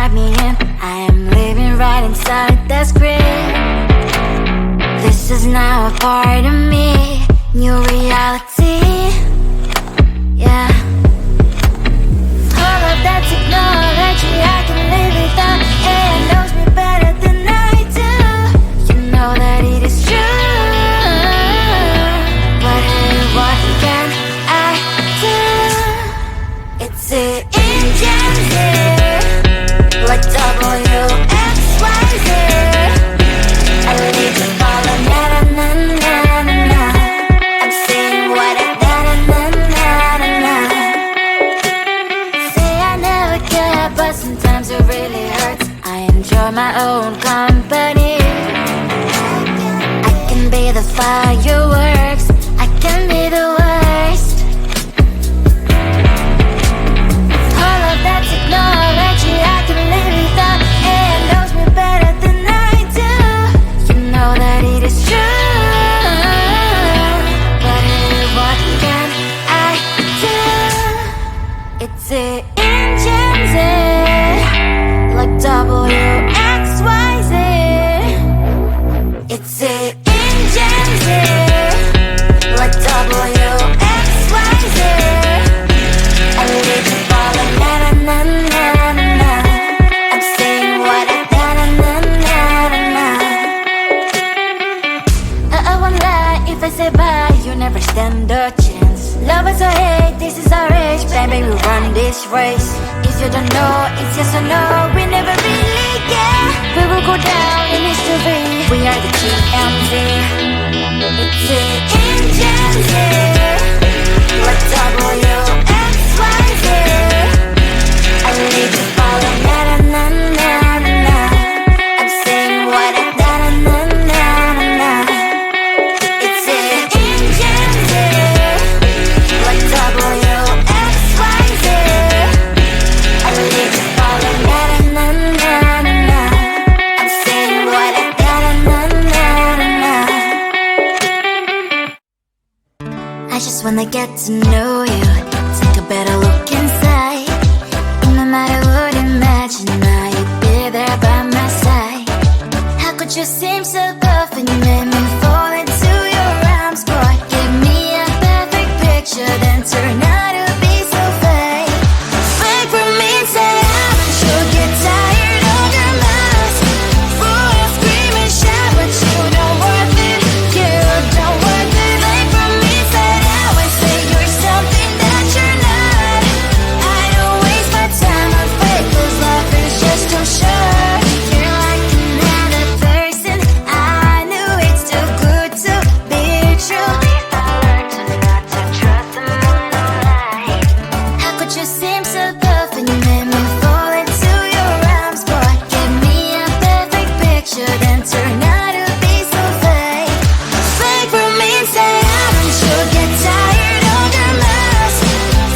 write me in. I am living right inside the script. This is now a part of me, new reality. Yeah. All of that technology I can live without. It knows me better than I do. You know that it is true. But hey, what can I do? It's the engines here, like WXYZ. I need to follow na-na-na-na-na-na. I'm saying what I na-na-na-na-na. Say I never care, but sometimes it really hurts. I enjoy my own company. I can be the fireworks, I can be the worst. All of that technology I can live without. It knows me better than I do. You know that it is true. But hey, what can I do? It's the engines, like WXYZ. It's the engines, like WXYZ. I need to follow na-na-na-na-na-na. I'm saying what I na-na-na-na-na. I won't lie if I say bye, you never stand a chance. Love is or hate, this is our age. Baby, we run this race. If you don't know, it's yes or no. We never really get. We will go down in history. We are the GMZ. It's the engines here, like WXYZ. I need to follow na-na-na-na-na-na. I'm saying what I na-na-na-na-na. It's the engines here, like WXYZ. I need to follow na-na-na-na-na. I'm saying what I na-na-na-na-na. I just wanna get to know you, take a better look inside. No matter what, imagine now you'd be there by my side. How could you seem so perfect, you made me fall into your arms, boy. Give me a perfect picture, then turn out to be so fake. Fake for me, say I'm sure get tired of your mask. Full of scream and shout, but you don't worth it. You don't worth it. Fake for me, say I would say you're something that you're not. I don't waste my time on fake, 'cause life is just too short. You're like another person, I knew it's too good to be true. I learned to not to trust someone online. How could you seem so perfect, you made me fall into your arms, boy. Give me a perfect picture, then turn out to be so fake. Fake for me, say I'm sure get tired of your mask.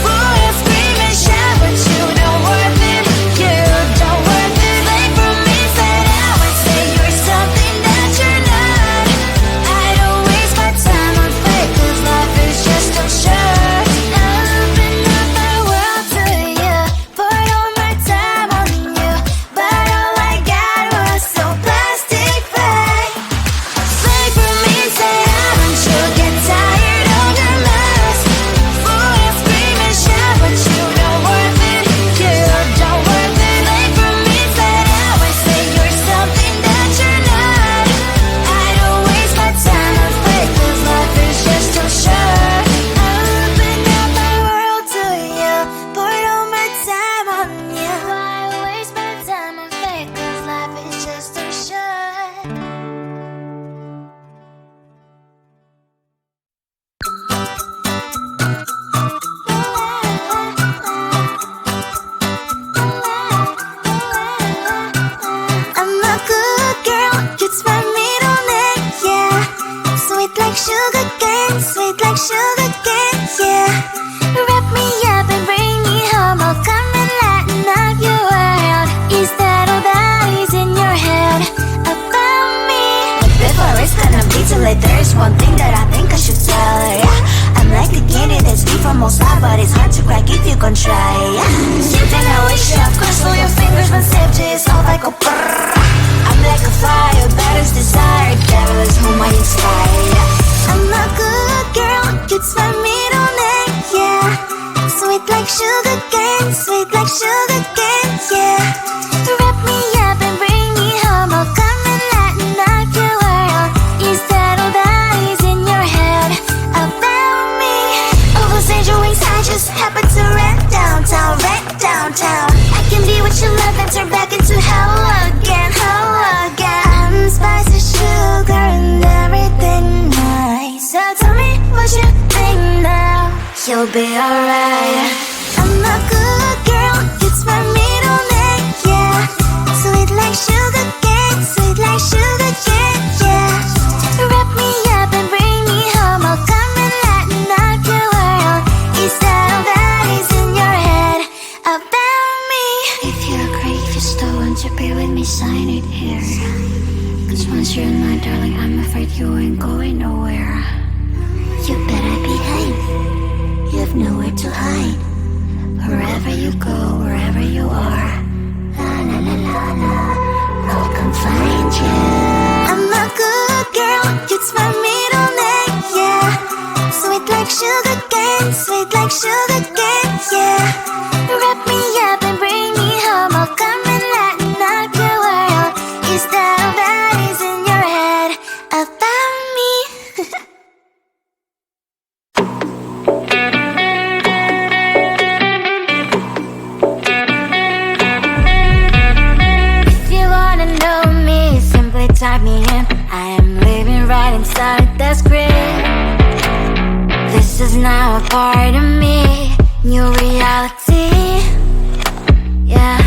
Full of scream and shout, but you don't worth it. You don't worth it. Fake for me, say I would say you're something that you're not. I don't waste my time on fake, 'cause life is just too short. Open up my world to you, poured all my time on you, but all I got was so plastic fake. Fake for me, say I'm sure get tired of your mask. Full of scream and shout, but you don't worth it. You don't worth it. Fake for me, say I would say you're something that you're not. I don't waste my time on fake, 'cause life is just too short. Open up my world to you, poured all my time on you. Why waste my time on fake, 'cause life is just too short. I'm a good girl, it's my middle name, yeah. Sweet like sugar cane, sweet like sugar cane, yeah. Wrap me up and bring me home, I'll come and lighten up your world. Is that all that is in your head about me? But before it's gonna be too late, there's one thing that I think I should tell her, yeah. I'm like the candy that's deep from most high, but it's hard to crack if you can try, yeah. You think I wish you, of course, all your fingers Push my safety is off, I go brrrr. I'm like a fire, battles desire. Devil is whom I inspire. I'm a good girl, it's my middle name, yeah. Sweet like sugar cane, sweet like sugar cane, yeah. Wrap me up and bring me home, I'll come and lighten up your world. You settle that is in your head about me. Overstage your wings, I just happen to rent downtown, rent downtown. I can be what you love and turn back into hell again, hell again. I'm spicy sugar and everything nice. So tell me what you think now, you'll be alright. I'm a good girl, it's my middle name, yeah. Sweet like sugar cane, sweet like sugar cane, yeah. Wrap me up and bring me home, I'll come and lighten up your world. Is that all that is in your head about me? If you agree, if you still want to be with me, sign it here. Cause once you're mine, darling, I'm afraid you ain't going nowhere. You better behave, you have nowhere to hide. Wherever you go, wherever you are, la la la la la, I'll come find you. I'm a good girl, it's my middle name, yeah. Sweet like sugar cane, sweet like sugar cane, yeah. Wrap me up and bring me home, I'll come and lighten up your world. Is that all that is in your head about me? If you wanna know me, simply type me in. I am living right inside the script. This is now a part of me, new reality, yeah.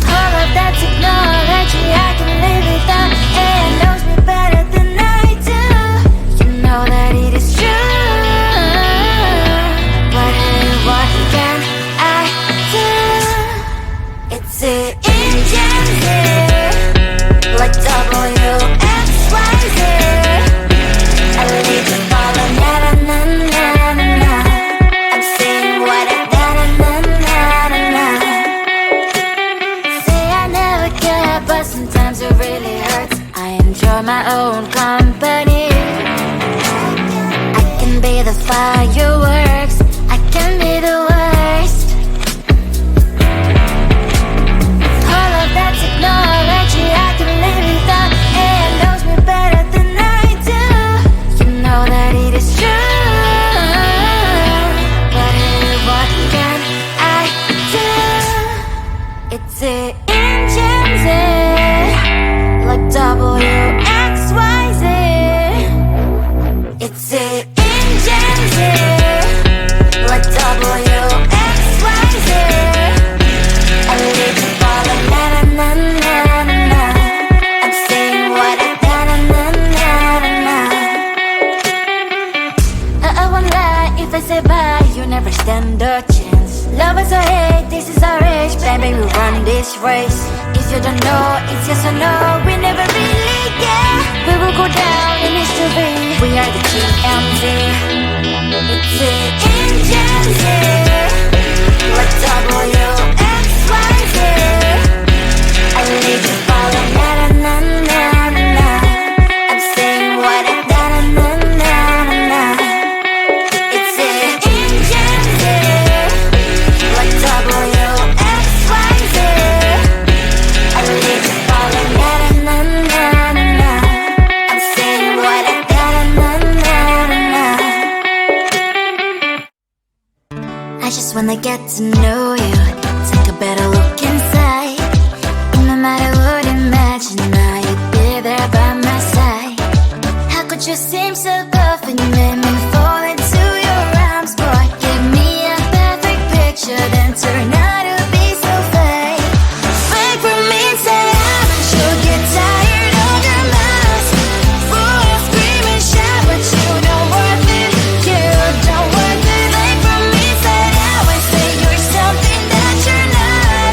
All of that technology, I can live without. It knows me better than I do. You know that it is true. But hey, what can I do? It's the engine here, like WXYZ. I need to follow, na na na na na na. I'm saying what I na na na na na. Say I never care, but sometimes it really hurts. I enjoy my own company. I can be the fireworks, I can be the worst. All of that technology, I can live without. It knows me better than I do. You know that it is true. But hey, what can I do? It's the engines, like WXYZ. It's the engines, like WXYZ. I need to follow, na na na na na na. I'm saying what I na na na na na. I won't lie if I say bye, you never stand a chance. Love is or hate, this is our age, baby, we run this race. If you don't know, it's yes or no, we never really get. We will go down in history, we are the TMZ. It's the engines here, like WXYZ. I need to follow, na na na na na na. I'm saying what I na na na na na. It's the engines here, like WXYZ. I need to follow, na na na na na. I'm saying what I na na na na na. I just wanna get to know you, take a better look inside. In no matter what, imagine now you'd be there by my side. How could you seem so perfect, you made me fall into your arms, boy. Give me a perfect picture, then turn out to be so fake. Fake for me, say I'm sure get tired of your mask. Full of scream and shout, but you don't worth it, you don't worth it. Fake for me, say I say you're something that you're not.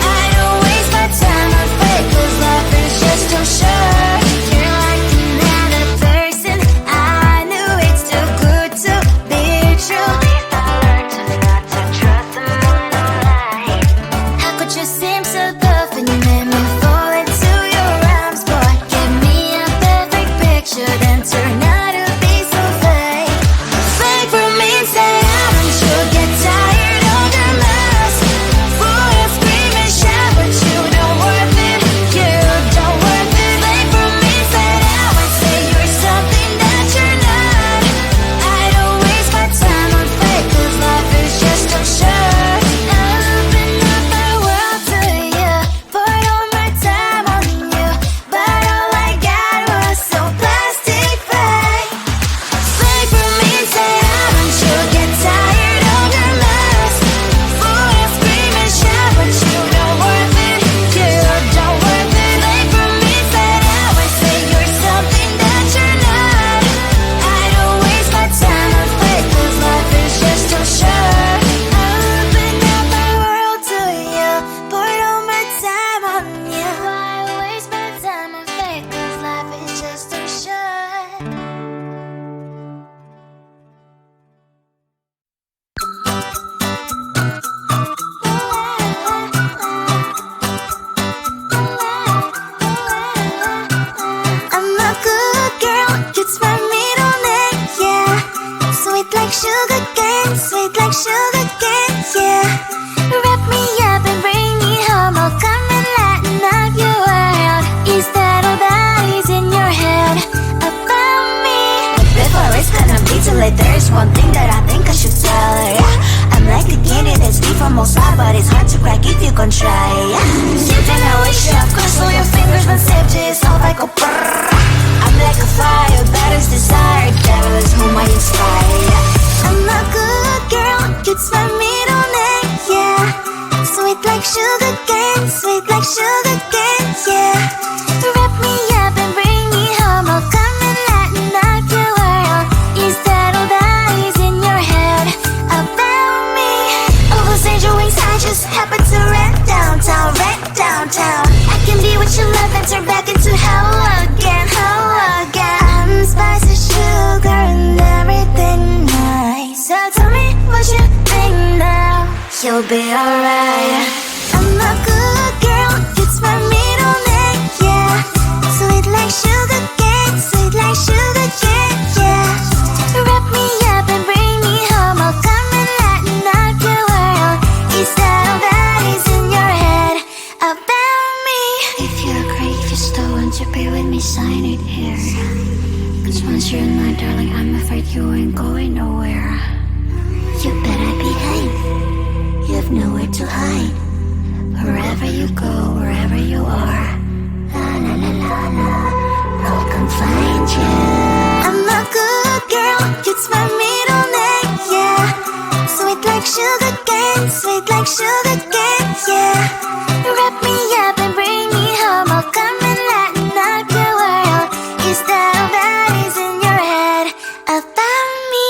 I don't waste my time on fake, cause life is just too short. You're like another person, I knew it's too There's one thing that I think I should tell her, yeah. I'm like a candy that's deep from most side, but it's hard to crack if you can try, yeah. Something I wish I've crossed all your fingers when safety is off, I go brrrr. I'm like a fire, that is desire, devil is whom I inspire, yeah. I'm a good girl, it's my middle name, yeah. Sweet like sugar cane, sweet like sugar cane, yeah. Wrap me up and bring me home, I'll come and lighten up your world. Is that all that is in your head about me? All those angel wings I just happen to rent downtown, I can be what you love and turn back into hell again, I'm spicy sugar and everything nice. So tell me what you think now, you'll be alright. I'm a good girl, it's my middle name, yeah. Sweet like sugar cane, sweet like sugar cane, yeah. Wrap me up and bring me home, I'll come and lighten up your world. Is that all that is in your head about me? If you're great, you still want to be with me, sign it here. Cause once you're in my darling, I'm afraid you ain't going nowhere. You better behave, you have nowhere to hide. Wherever you go, wherever you are, la la la la la, I'll come find you. I'm a good girl, it's my middle name, yeah. Sweet like sugar cane, sweet like sugar cane, yeah. Wrap me up and bring me home, I'll come and lighten up your world. Is that all that is in your head about me?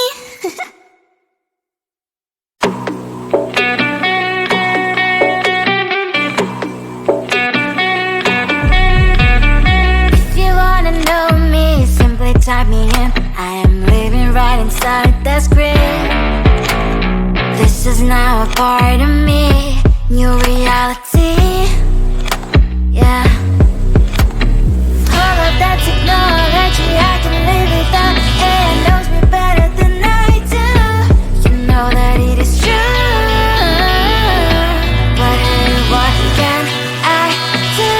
Type me in, I am living right inside the screen. This is now a part of me, new reality, yeah. All of that technology I can live without, and it knows me better than I do. You know that it is true, but hey, what can I do?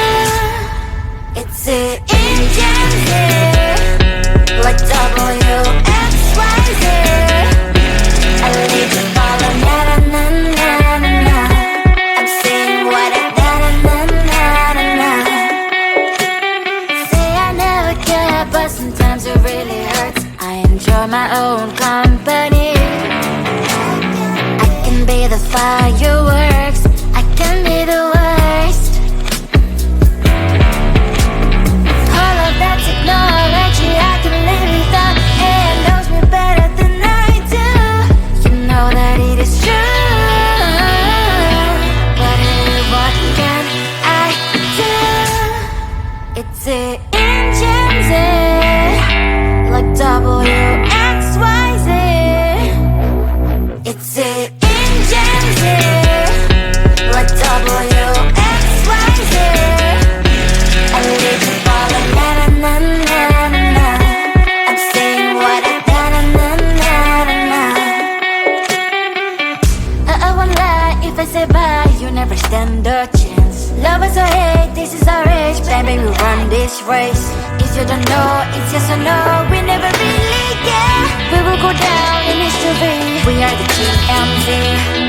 It's the engine, like W-X-Y-Z. I leave you falling, na-na-na-na-na. I'm saying what I na-na-na-na-na. Say I never care, but sometimes it really hurts. I enjoy my own company. I can be the fireworks, I can be the worst. All of that technology I can live without, and it knows me better than I do. You know that it is true, but hey, what can I do? It's the engines, like W-X-Y-Z. It's the engines, like W-X-Y-Z. I leave you falling, na-na-na-na-na. I'm saying what I na-na-na-na-na. I won't lie if I say bye, you never stand a chance. Love is or hate, this is our age, baby, we run this race. If you don't know, it's yes or no, we never really care. We will go down in history, we are the GMT.